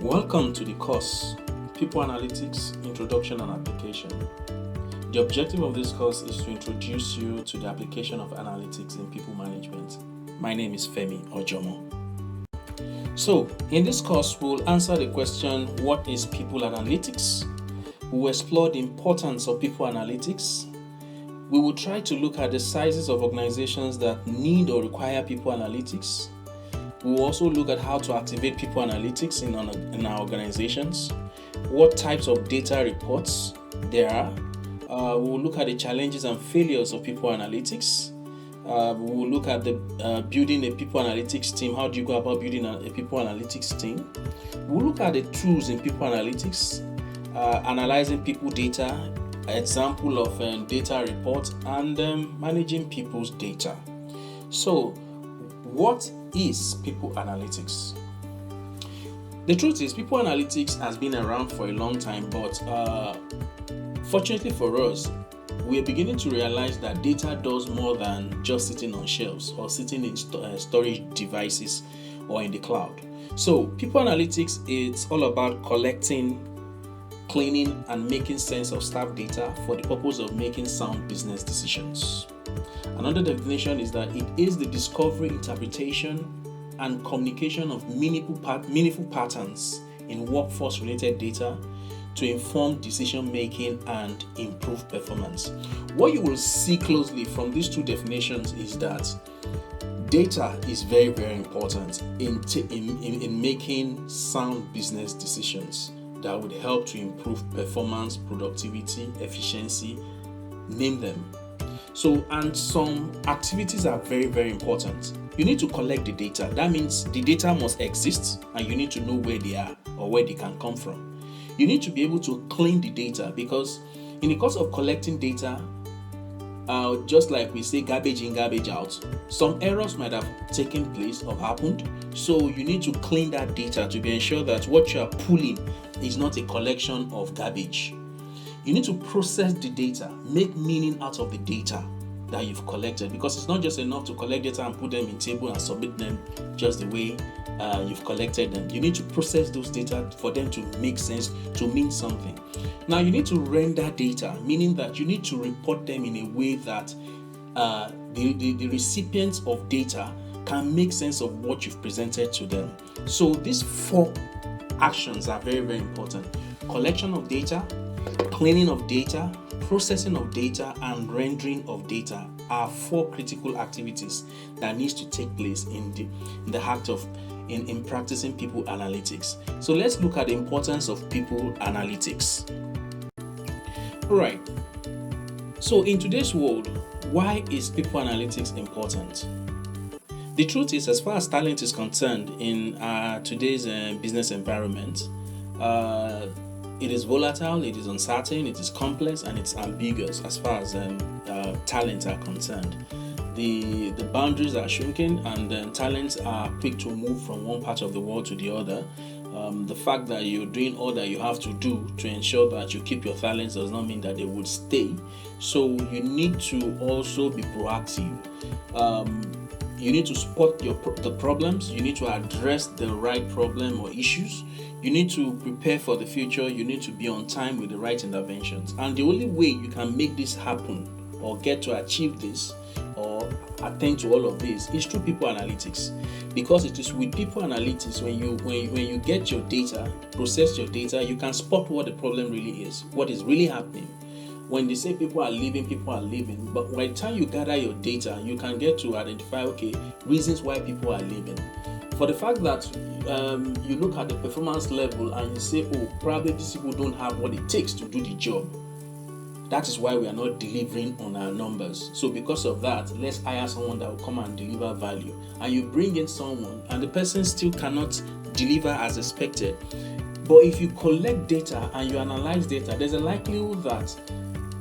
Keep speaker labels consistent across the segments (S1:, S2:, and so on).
S1: Welcome to the course, People Analytics, Introduction and Application. The objective of this course is to introduce you to the application of analytics in people management. My name is Femi Ojomo. So, in this course, we'll answer the question, what is people analytics? We'll explore the importance of people analytics. We will try to look at the sizes of organizations that need or require people analytics. We will also look at how to activate people analytics in our organizations, what types of data reports there are. We will look at the challenges and failures of people analytics. We will look at the building a people analytics team. How do you go about building a people analytics team? We'll look at the tools in people analytics, analyzing people data, example of data reports, and managing people's data. So, what is people analytics? The truth is, people analytics has been around for a long time, but fortunately for us, we are beginning to realize that data does more than just sitting on shelves or sitting in storage devices or in the cloud. So, people analytics, it's all about collecting, cleaning, and making sense of staff data for the purpose of making sound business decisions. Another definition is that it is the discovery, interpretation, and communication of meaningful patterns in workforce-related data to inform decision-making and improve performance. What you will see closely from these two definitions is that data is very, very important in making sound business decisions that would help to improve performance, productivity, efficiency, name them. So, and some activities are very, very important. You need to collect the data. That means the data must exist and you need to know where they are or where they can come from. You need to be able to clean the data because in the course of collecting data, just like we say garbage in, garbage out, some errors might have taken place or happened. So you need to clean that data to be ensured that what you are pulling is not a collection of garbage. You need to process the data, make meaning out of the data that you've collected, because it's not just enough to collect data and put them in table and submit them just the way you've collected them. You need to process those data for them to make sense, to mean something. Now you need to render data, meaning that you need to report them in a way that the recipients of data can make sense of what you've presented to them. So these four actions are very, very important. Collection of data, cleaning of data, processing of data, and rendering of data are four critical activities that needs to take place in the act of in practicing people analytics. So let's look at the importance of people analytics. All right. So in today's world, why is people analytics important? The truth is, as far as talent is concerned in today's business environment, it is volatile, it is uncertain, it is complex, and it's ambiguous as far as talents are concerned. The boundaries are shrinking, and talents are quick to move from one part of the world to the other. The fact that you're doing all that you have to do to ensure that you keep your talents does not mean that they would stay. So you need to also be proactive. You need to spot the problems. You need to address the right problem or issues. You need to prepare for the future. You need to be on time with the right interventions. And the only way you can make this happen or get to achieve this or attend to all of this is through people analytics. Because it is with people analytics when you get your data, process your data, you can spot what the problem really is, what is really happening. When they say people are leaving, but by the time you gather your data, you can get to identify, reasons why people are leaving. For the fact that you look at the performance level and you say, probably these people don't have what it takes to do the job. That is why we are not delivering on our numbers. So because of that, let's hire someone that will come and deliver value. And you bring in someone and the person still cannot deliver as expected. But if you collect data and you analyze data, there's a likelihood that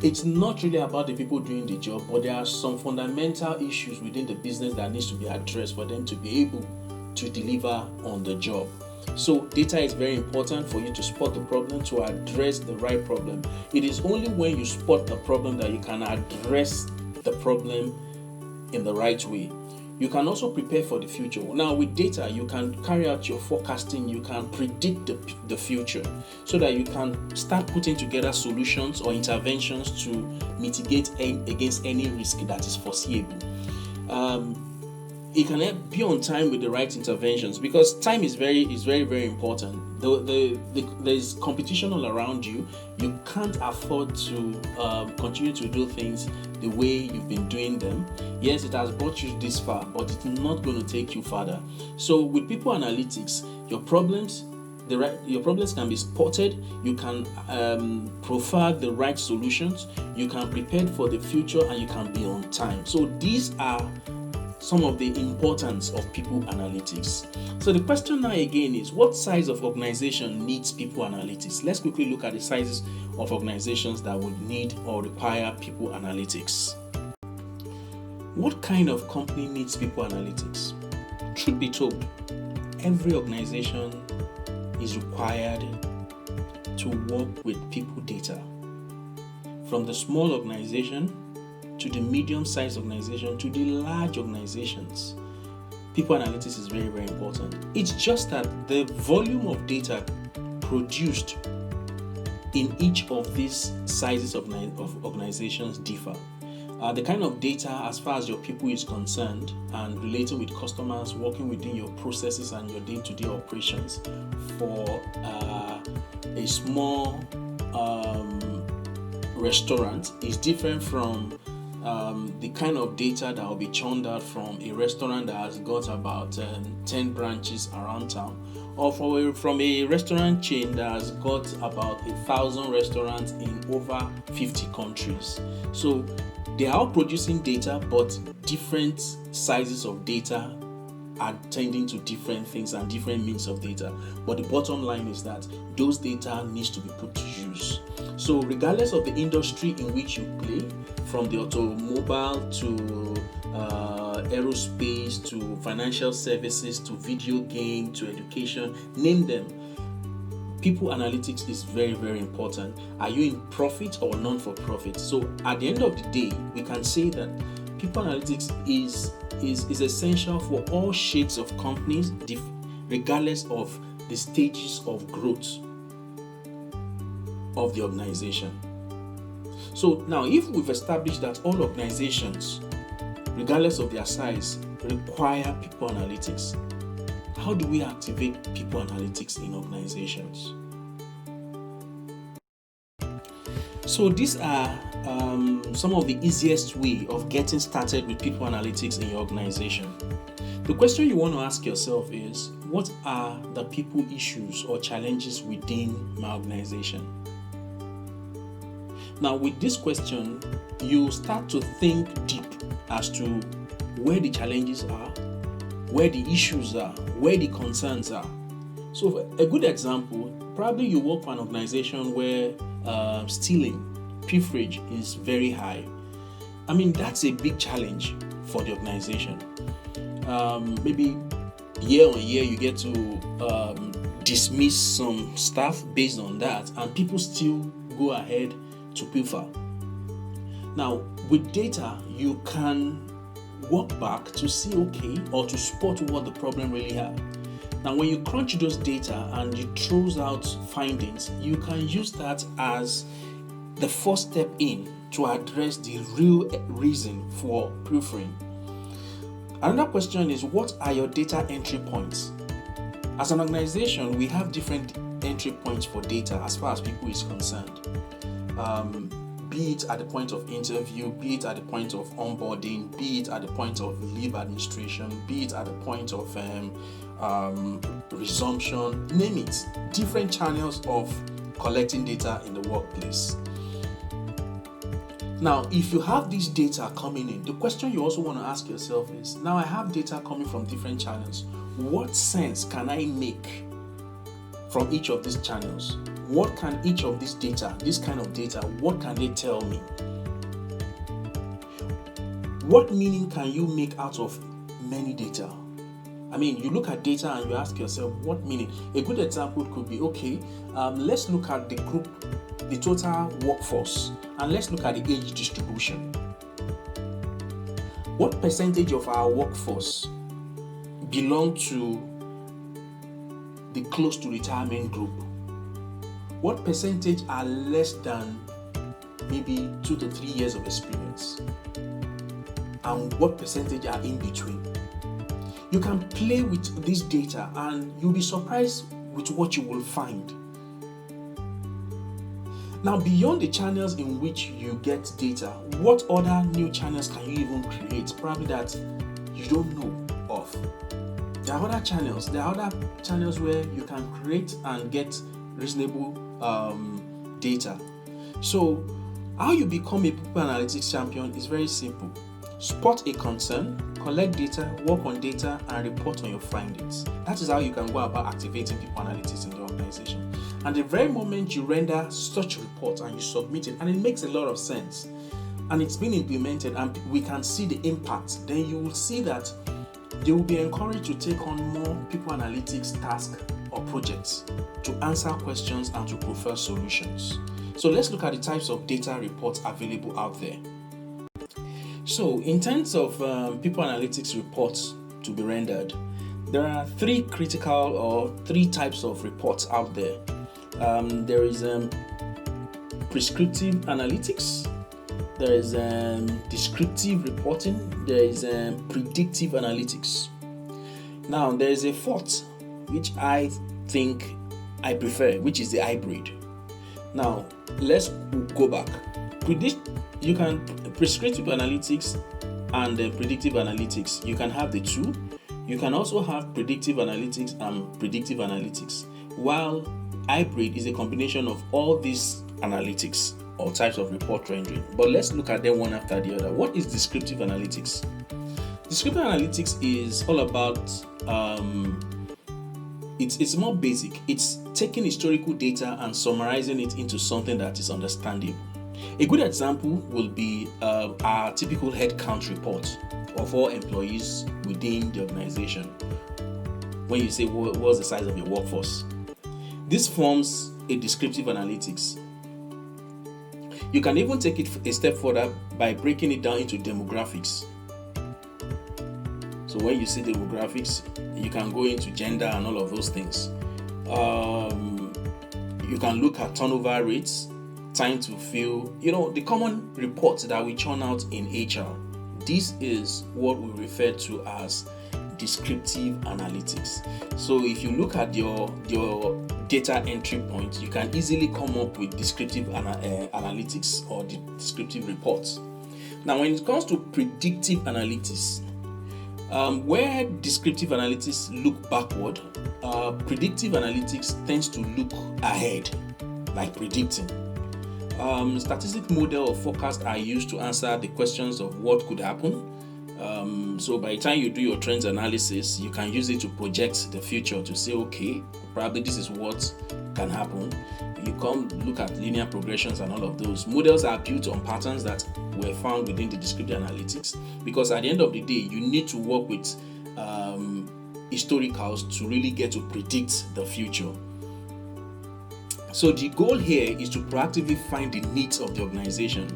S1: it's not really about the people doing the job, but there are some fundamental issues within the business that needs to be addressed for them to be able to deliver on the job. So data is very important for you to spot the problem, to address the right problem. It is only when you spot the problem that you can address the problem in the right way. You can also prepare for the future. Now, with data, you can carry out your forecasting, you can predict the future so that you can start putting together solutions or interventions to mitigate against any risk that is foreseeable. It can help be on time with the right interventions, because time is very important. There's competition all around you. You can't afford to continue to do things the way you've been doing them. Yes, it has brought you this far, but it's not going to take you further. So with people analytics, your problems can be spotted. You can profile the right solutions. You can prepare for the future, and you can be on time. So these are some of the importance of people analytics. So the question now again is, what size of organization needs people analytics? Let's quickly look at the sizes of organizations that would need or require people analytics. What kind of company needs people analytics? Truth be told, every organization is required to work with people data. From the small organization to the medium-sized organization to the large organizations, people analytics is very important. It's just that the volume of data produced in each of these sizes of organizations differ. The kind of data, as far as your people is concerned, and relating with customers, working within your processes and your day-to-day operations for a small restaurant is different from the kind of data that will be churned out from a restaurant that has got about 10 branches around town, or from a restaurant chain that has got about 1,000 restaurants in over 50 countries. So they are all producing data, but different sizes of data are tending to different things and different means of data. But the bottom line is that those data needs to be put to use. So regardless of the industry in which you play, from the automobile to aerospace to financial services to video game to education, name them, people analytics is very important. Are you in profit or non-for-profit? So at the end of the day, we can say that people analytics is essential for all shades of companies, regardless of the stages of growth of the organization. So now, if we've established that all organizations, regardless of their size, require people analytics, how do we activate people analytics in organizations? So these are some of the easiest way of getting started with people analytics in your organization. The question you want to ask yourself is, what are the people issues or challenges within my organization? Now, with this question, you start to think deep as to where the challenges are, where the issues are, where the concerns are. So a good example, probably you work for an organization where stealing, pilferage is very high. I mean, that's a big challenge for the organization. Maybe year on year you get to dismiss some staff based on that, and people still go ahead to pilfer. Now, with data, you can work back to see, or to spot what the problem really have. Now, when you crunch those data and you throws out findings, you can use that as the first step in to address the real reason for pilfering. Another question is, what are your data entry points? As an organization, we have different entry points for data as far as people is concerned. Be it at the point of interview, be it at the point of onboarding, be it at the point of leave administration, be it at the point of resumption, name it. Different channels of collecting data in the workplace. Now, if you have this data coming in, the question you also want to ask yourself is, now I have data coming from different channels. What sense can I make from each of these channels? What can each of this data, this kind of data, what can they tell me? What meaning can you make out of many data? I mean, you look at data and you ask yourself, what meaning? A good example could be, let's look at the group, the total workforce, and let's look at the age distribution. What percentage of our workforce belong to the close to retirement group? What percentage are less than maybe 2 to 3 years of experience? And what percentage are in between? You can play with this data and you'll be surprised with what you will find. Now, beyond the channels in which you get data, what other new channels can you even create, probably that you don't know of? There are other channels. There are other channels where you can create and get reasonable data. So, how you become a people analytics champion is very simple. Spot a concern, collect data, work on data, and report on your findings. That is how you can go about activating people analytics in the organization. And the very moment you render such report and you submit it, and it makes a lot of sense, and it's been implemented, and we can see the impact, then you will see that they will be encouraged to take on more people analytics tasks or projects to answer questions and to prefer solutions. So let's look at the types of data reports available out there. So in terms of people analytics reports to be rendered, there are three types of reports out there. There is prescriptive analytics, there is descriptive reporting, there is predictive analytics. Now there is a fourth which I think I prefer, which is the hybrid. Now let's go back. Prescriptive analytics and predictive analytics, you can have the two. You can also have predictive analytics and predictive analytics, while hybrid is a combination of all these analytics or types of report rendering. But let's look at them one after the other. What is descriptive analytics? Descriptive analytics is all about it's more basic. It's taking historical data and summarizing it into something that is understandable. A good example will be our typical headcount report of all employees within the organization. When you say what's the size of your workforce, this forms a descriptive analytics. You can even take it a step further by breaking it down into demographics. So when you see demographics, you can go into gender and all of those things. You can look at turnover rates, time to fill, the common reports that we churn out in HR. This is what we refer to as descriptive analytics. So if you look at your data entry point, you can easily come up with descriptive analytics or the descriptive reports. Now, when it comes to predictive analytics, where descriptive analytics look backward, predictive analytics tends to look ahead, like predicting. Statistic model or forecast are used to answer the questions of what could happen. So by the time you do your trends analysis, you can use it to project the future to say, okay, probably this is what can happen. You come look at linear progressions and all of those. Models are built on patterns that were found within the descriptive analytics, because at the end of the day, you need to work with historicals to really get to predict the future. So the goal here is to proactively find the needs of the organization.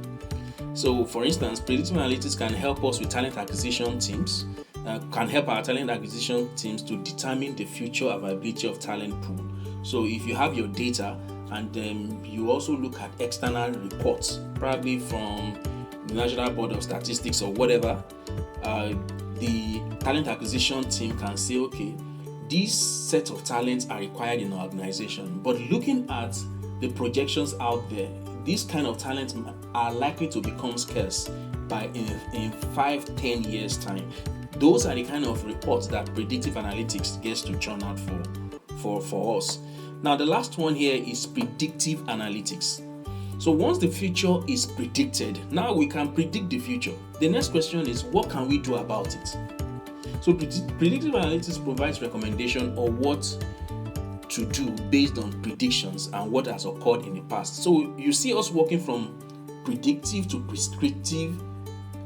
S1: So for instance, predictive analytics can help us with talent acquisition teams, can help our talent acquisition teams to determine the future availability of talent pool. So if you have your data and then you also look at external reports, probably from the National Board of Statistics or whatever, the talent acquisition team can say, okay, these set of talents are required in our organization, but looking at the projections out there, these kind of talents are likely to become scarce in 5-10 years time. Those are the kind of reports that predictive analytics gets to churn out for us. Now the last one here is predictive analytics. So once the future is predicted, now we can predict the future. The next question is, what can we do about it? So predictive analytics provides recommendation on what to do based on predictions and what has occurred in the past. So you see us working from predictive to prescriptive,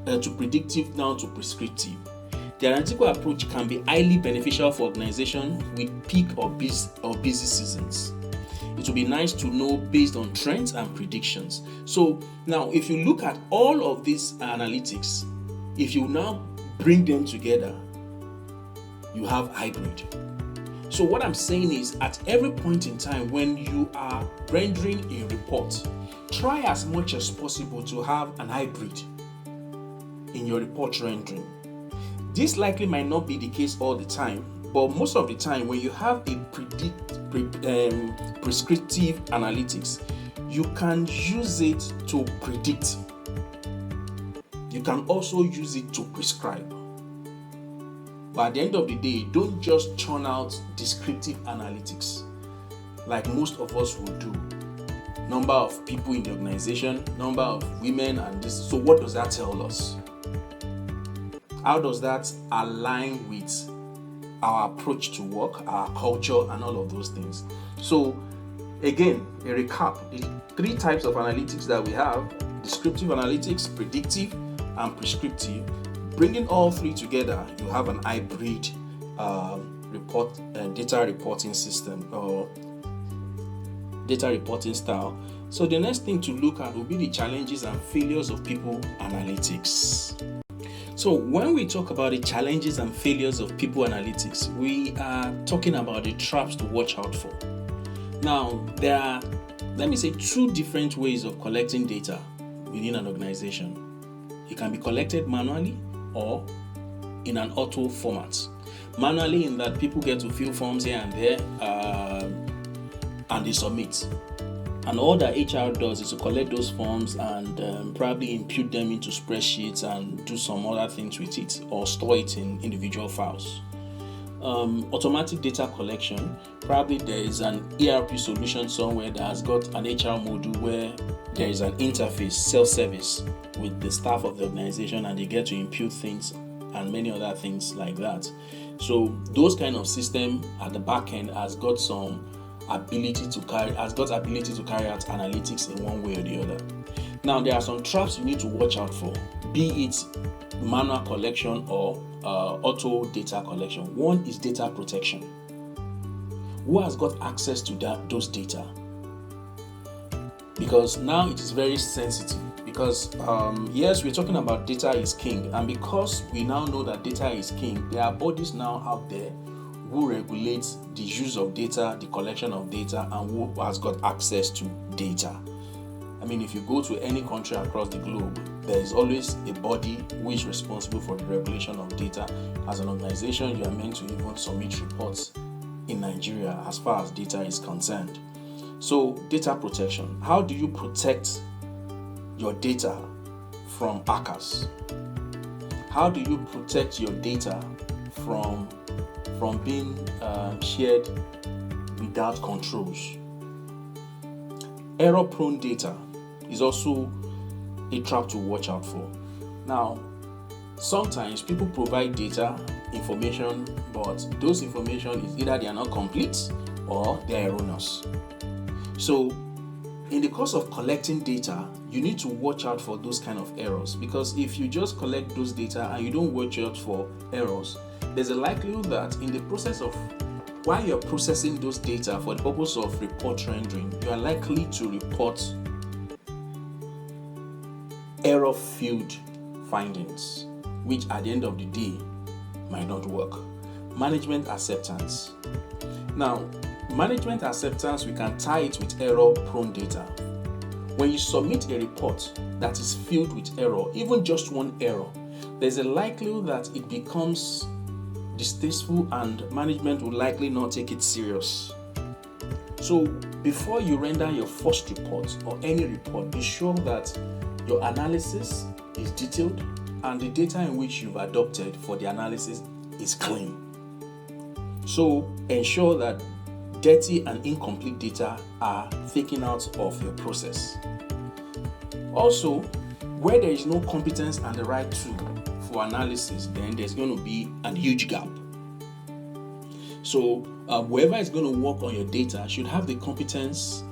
S1: to predictive now to prescriptive. The analytical approach can be highly beneficial for organizations with peak or busy seasons. It will be nice to know based on trends and predictions. So now if you look at all of these analytics, if you now bring them together, you have hybrid. So what I'm saying is, at every point in time when you are rendering a report, try as much as possible to have an hybrid in your report rendering. This likely might not be the case all the time, but most of the time when you have a prescriptive analytics, you can use it to predict. You can also use it to prescribe. But at the end of the day, don't just churn out descriptive analytics like most of us would do. Number of people in the organization, number of women, and this. So what does that tell us? How does that align with our approach to work, our culture, and all of those things? So again, a recap: the three types of analytics that we have: descriptive analytics, predictive, and prescriptive. Bringing all three together, you have an hybrid data reporting system or data reporting style. So the next thing to look at will be the challenges and failures of people analytics. So when we talk about the challenges and failures of people analytics, we are talking about the traps to watch out for. Now, there are, let me say, two different ways of collecting data within an organization. It can be collected manually or in an auto format. Manually, in that people get to fill forms here and there and they submit. And all that HR does is to collect those forms and probably impute them into spreadsheets and do some other things with it, or store it in individual files. Automatic data collection, probably there is an ERP solution somewhere that has got an HR module where there is an interface, self-service, with the staff of the organization, and they get to impute things and many other things like that. So those kind of system at the back end has got ability to carry out analytics in one way or the other. Now, there are some traps you need to watch out for, be it manual collection or auto data collection. One is data protection. Who has got access to those data? Because now it is very sensitive. Because yes, we're talking about data is king, and because we now know that data is king, there are bodies now out there who regulate the use of data, the collection of data, and who has got access to data. I mean, if you go to any country across the globe, there is always a body who is responsible for the regulation of data. As an organization, you are meant to even submit reports in Nigeria as far as data is concerned. So, data protection. How do you protect your data from hackers? How do you protect your data from being shared without controls? Error-prone data is also a trap to watch out for. Now, sometimes people provide data, information, but those information is either they are not complete or they are erroneous. So, in the course of collecting data, you need to watch out for those kind of errors, because if you just collect those data and you don't watch out for errors, there's a likelihood that in the process of while you're processing those data for the purpose of report rendering, you are likely to report error-filled findings, which at the end of the day might not work. Management acceptance. Now, management acceptance, we can tie it with error-prone data. When you submit a report that is filled with error, even just one error, there's a likelihood that it becomes distasteful and management will likely not take it serious. So before you render your first report or any report, be sure that your analysis is detailed and the data in which you've adopted for the analysis is clean. So ensure that dirty and incomplete data are taken out of your process. Also, where there is no competence and the right tool for analysis, then there's going to be a huge gap. So whoever is going to work on your data should have the competence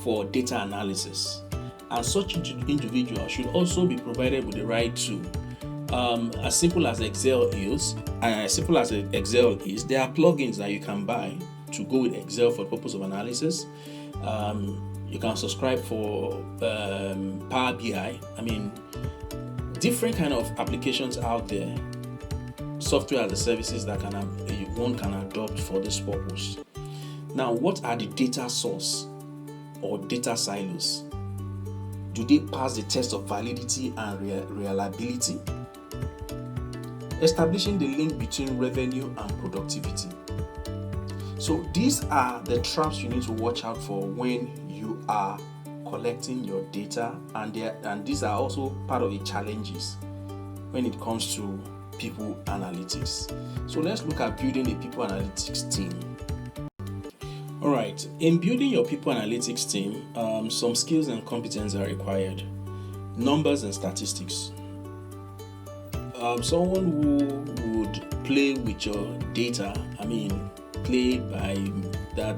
S1: for data analysis, and such individual should also be provided with the right tool. As simple as Excel is, there are plugins that you can buy to go with Excel for the purpose of analysis. You can subscribe for Power BI. I mean, different kind of applications out there software as a services that one can adopt for this purpose. Now, what are the data source or data silos? Do they pass the test of validity and reliability? Establishing the link between revenue and productivity. So these are the traps you need to watch out for when you are collecting your data, and these are also part of the challenges when it comes to people analytics. So let's look at building a people analytics team. All right, in building your people analytics team, some skills and competencies are required. Numbers and statistics. Someone who would play with your data, play by that,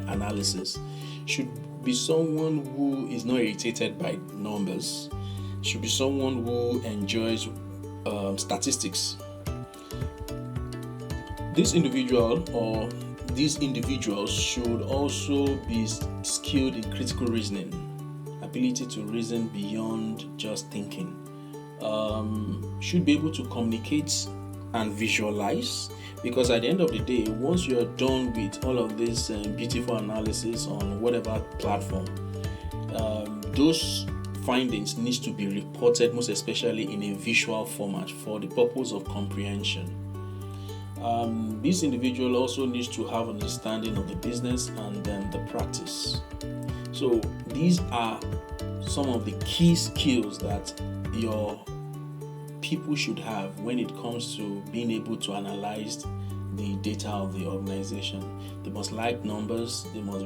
S1: analysis, should be someone who is not irritated by numbers, should be someone who enjoys statistics. This individual or these individuals should also be skilled in critical reasoning, ability to reason beyond just thinking, should be able to communicate and visualize, because at the end of the day, once you are done with all of this beautiful analysis on whatever platform, those findings needs to be reported, most especially in a visual format for the purpose of comprehension. This individual also needs to have understanding of the business and then the practice. So these are some of the key skills that your people should have when it comes to being able to analyze the data of the organization. They must like numbers. They must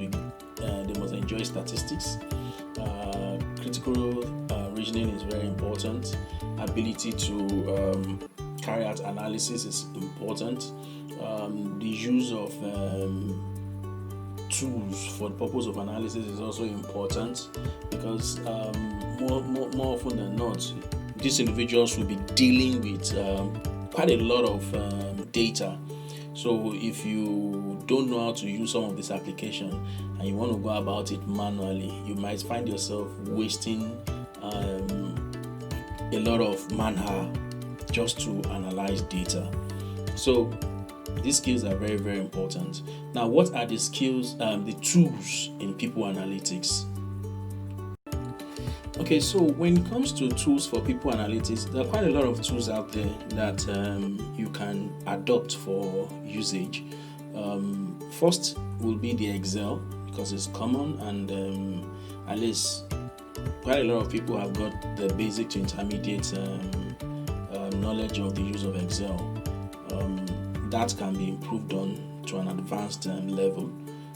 S1: enjoy statistics. Critical reasoning is very important. Ability to carry out analysis is important. The use of tools for the purpose of analysis is also important, because more often than not, these individuals will be dealing with quite a lot of data. So if you don't know how to use some of this application and you want to go about it manually, you might find yourself wasting a lot of manpower just to analyze data. So these skills are very, very important. Now, what are the skills, the tools in people analytics? Okay, so when it comes to tools for people analytics, there are quite a lot of tools out there that you can adopt for usage. First will be the Excel, because it's common, and at least quite a lot of people have got the basic to intermediate knowledge of the use of Excel. That can be improved on to an advanced level.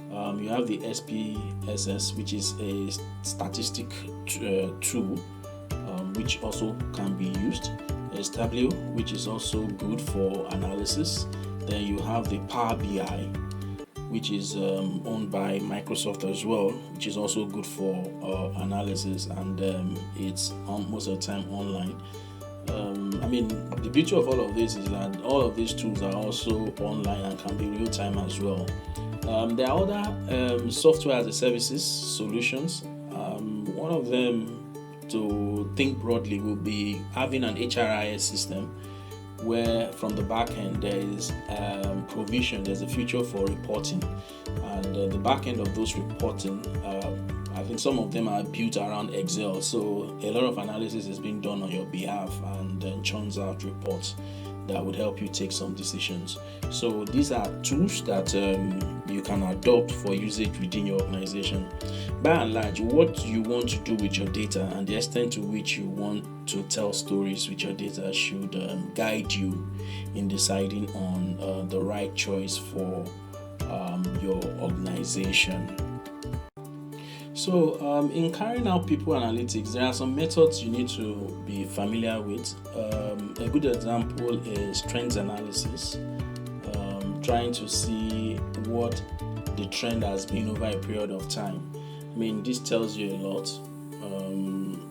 S1: You have the SPSS, which is a statistic tool, which also can be used. There's Tableau, which is also good for analysis. Then you have the Power BI, which is owned by Microsoft as well, which is also good for analysis, and it's most of the time online. The beauty of all of this is that all of these tools are also online and can be real time as well. There are other software as a services solutions. One of them, to think broadly, will be having an HRIS system where from the back end there is provision, there's a feature for reporting, and the back end of those reporting, I think some of them are built around Excel, so a lot of analysis is being done on your behalf and then churns out reports that would help you take some decisions. So these are tools that you can adopt for usage within your organization. By and large, what you want to do with your data and the extent to which you want to tell stories with your data should guide you in deciding on the right choice for your organization. So in carrying out people analytics, there are some methods you need to be familiar with. A good example is trends analysis, trying to see what the trend has been over a period of time. This tells you a lot.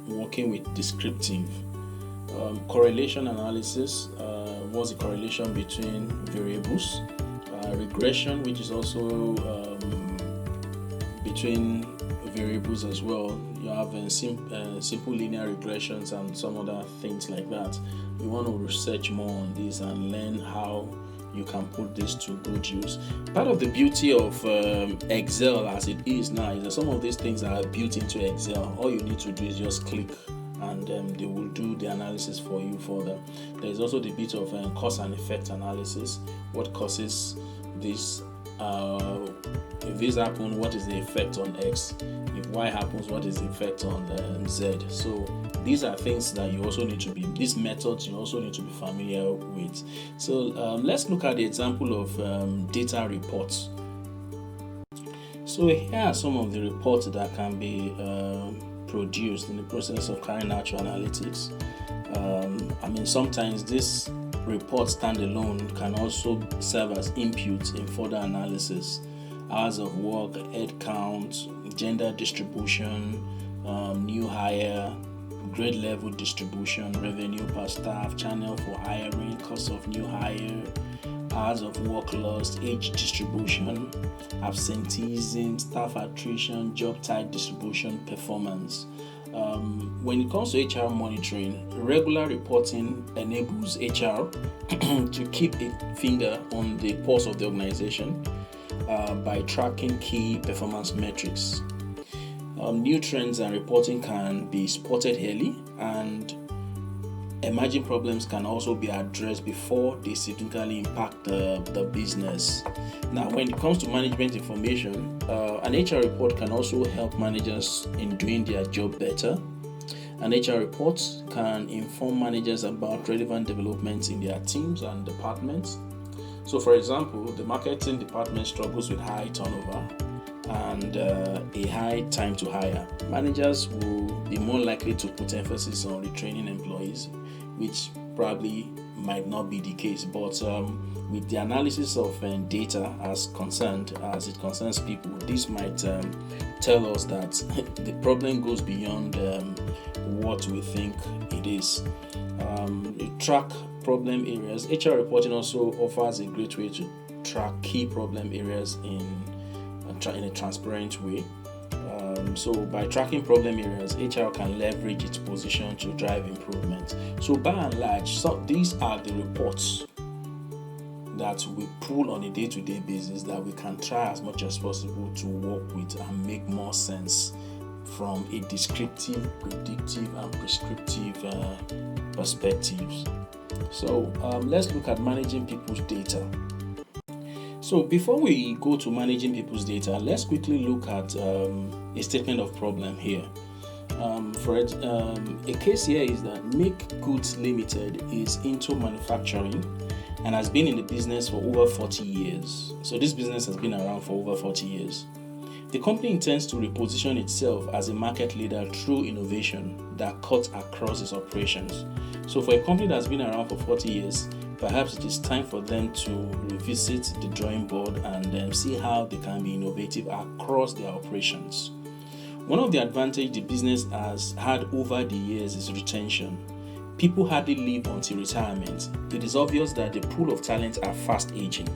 S1: Working with descriptive. Correlation analysis, what's the correlation between variables. Regression, which is also between variables as well. You have simple linear regressions and some other things like that. you want to research more on this and learn how you can put this to good use. Part of the beauty of Excel as it is now is that some of these things are built into Excel. All you need to do is just click and they will do the analysis for you further. There is also the bit of cause and effect analysis. What causes this? If this happens, what is the effect on X? If Y happens, what is the effect on Z? So these are things that you also need to be, these methods you also need to be familiar with. So let's look at the example of data reports. So here are some of the reports that can be produced in the process of carrying out your analytics. Sometimes this report standalone can also serve as input in further analysis. Hours of work, head count, gender distribution, new hire, grade level distribution, revenue per staff, channel for hiring, cost of new hire, hours of work lost, age distribution, absenteeism, staff attrition, job type distribution, performance. When it comes to HR monitoring, regular reporting enables HR to keep a finger on the pulse of the organization by tracking key performance metrics. New trends and reporting can be spotted early, and emerging problems can also be addressed before they significantly impact the business. Now, when it comes to management information, an HR report can also help managers in doing their job better. An HR report can inform managers about relevant developments in their teams and departments. So, for example, the marketing department struggles with high turnover and a high time to hire. Managers will be more likely to put emphasis on retraining employees, which probably might not be the case, but with the analysis of data as it concerns people, this might tell us that the problem goes beyond what we think it is. Track problem areas. HR reporting also offers a great way to track key problem areas in a transparent way. So by tracking problem areas, HR can leverage its position to drive improvement. So by and large, these are the reports that we pull on a day-to-day basis that we can try as much as possible to work with and make more sense from a descriptive, predictive, and prescriptive perspectives. So let's look at managing people's data. So before we go to managing people's data, let's quickly look at a statement of problem here. A case here is that Make Goods Limited is into manufacturing and has been in the business for over 40 years. So this business has been around for over 40 years. The company intends to reposition itself as a market leader through innovation that cuts across its operations. So for a company that's been around for 40 years, perhaps it is time for them to revisit the drawing board and see how they can be innovative across their operations. One of the advantages the business has had over the years is retention. People hardly leave until retirement. It is obvious that the pool of talent are fast aging.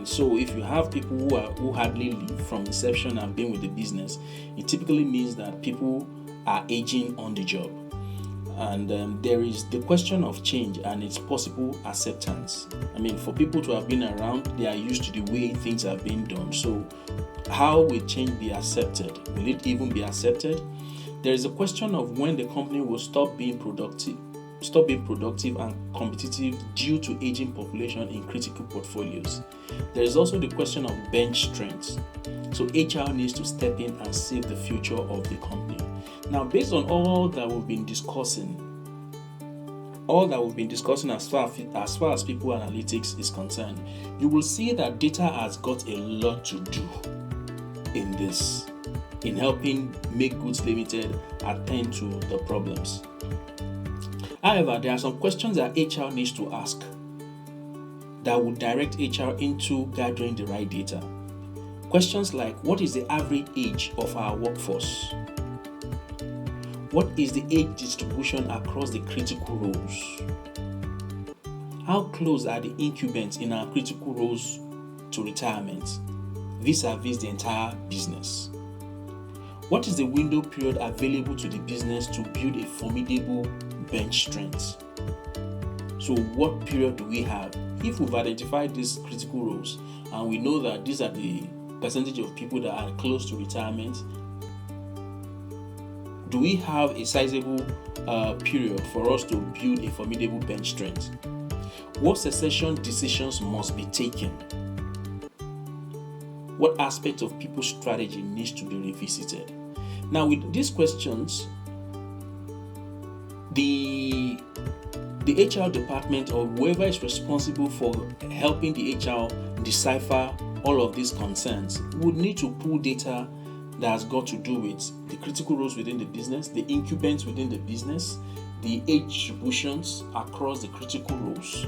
S1: So if you have people who hardly leave from inception and been with the business, it typically means that people are aging on the job. And there is the question of change and its possible acceptance. For people to have been around, they are used to the way things have been done. So how will change be accepted? Will it even be accepted? There is a question of when the company will stop being productive and competitive due to aging population in critical portfolios. There is also the question of bench strength. So HR needs to step in and save the future of the company. Now, based on all that we've been discussing as far as people analytics is concerned, you will see that data has got a lot to do in helping Make Goods Limited attend to the problems. However, there are some questions that HR needs to ask that would direct HR into gathering the right data. Questions like, what is the average age of our workforce? What is the age distribution across the critical roles? How close are the incumbents in our critical roles to retirement vis-a-vis the entire business? What is the window period available to the business to build a formidable bench strength? So what period do we have? If we've identified these critical roles and we know that these are the percentage of people that are close to retirement, do we have a sizable period for us to build a formidable bench strength? What succession decisions must be taken? What aspect of people's strategy needs to be revisited? Now, with these questions, the HR department or whoever is responsible for helping the HR decipher all of these concerns would need to pull data that has got to do with the critical roles within the business, the incumbents within the business, the age distributions across the critical roles,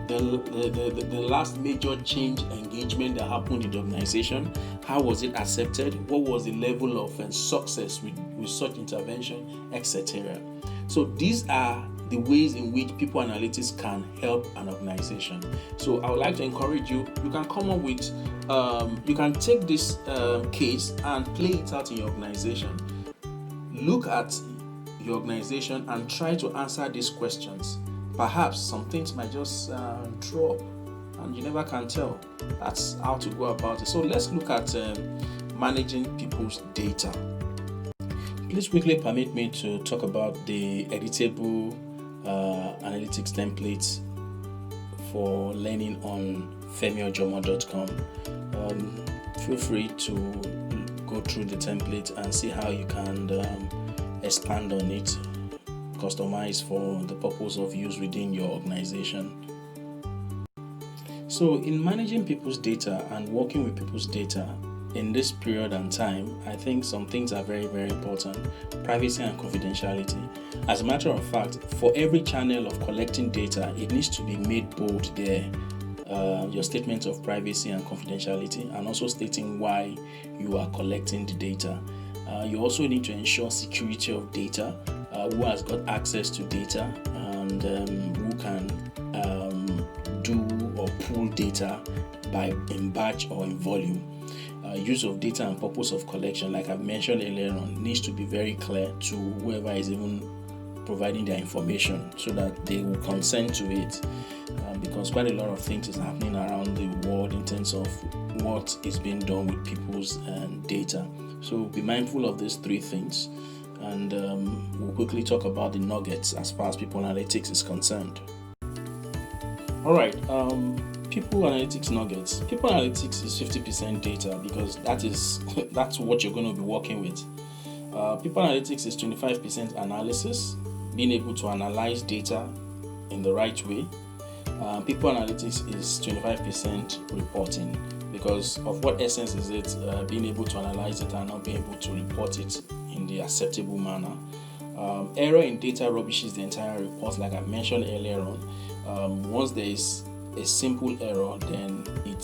S1: the last major change engagement that happened in the organization. How was it accepted? What was the level of success with such intervention, etc. So these are the ways in which people analytics can help an organization. So I would like to encourage you. You can come up with, you can take this case and play it out in your organization. Look at your organization and try to answer these questions. Perhaps some things might just drop and you never can tell. That's how to go about it. So let's look at managing people's data. Please quickly permit me to talk about the editable analytics templates for learning on femiojomo.com. Feel free to go through the template and see how you can expand on it, customize for the purpose of use within your organization. So in managing people's data and working with people's data in this period and time, I think some things are very, very important. Privacy and confidentiality. As a matter of fact, for every channel of collecting data, it needs to be made bold there. Your statement of privacy and confidentiality, and also stating why you are collecting the data. You also need to ensure security of data, who has got access to data, and who can do or pull data in batch or in volume. Use of data and purpose of collection, like I've mentioned earlier on, needs to be very clear to whoever is even providing their information so that they will consent to it, because quite a lot of things is happening around the world in terms of what is being done with people's data. So be mindful of these three things, and we'll quickly talk about the nuggets as far as people analytics is concerned. All right. People analytics nuggets. People analytics is 50% data, because that's what you're going to be working with. People analytics is 25% analysis, being able to analyze data in the right way. People analytics is 25% reporting, because of what essence is it being able to analyze it and not being able to report it in the acceptable manner. Error in data rubbishes the entire report, like I mentioned earlier on. Once there is a simple error, then it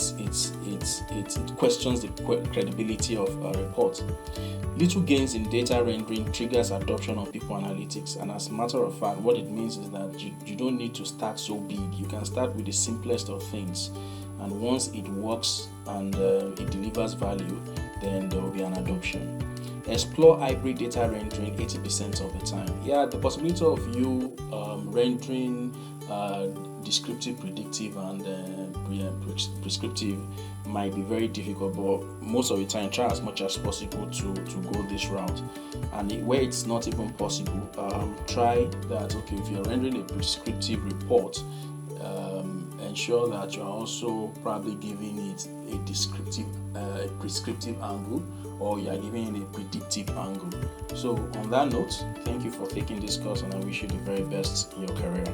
S1: questions the credibility of a report. Little gains in data rendering triggers adoption of people analytics, and as a matter of fact, what it means is that you don't need to start so big. You can start with the simplest of things, and once it works and it delivers value, then there will be an adoption. Explore hybrid data rendering 80% of the time. Yeah, the possibility of you rendering descriptive, predictive, and prescriptive might be very difficult, but most of the time try as much as possible to go this route. And where it's not even possible, try that. Okay, if you're rendering a prescriptive report, ensure that you're also probably giving it a prescriptive angle, or you are giving it a predictive angle. So on that note, thank you for taking this course, and I wish you the very best in your career.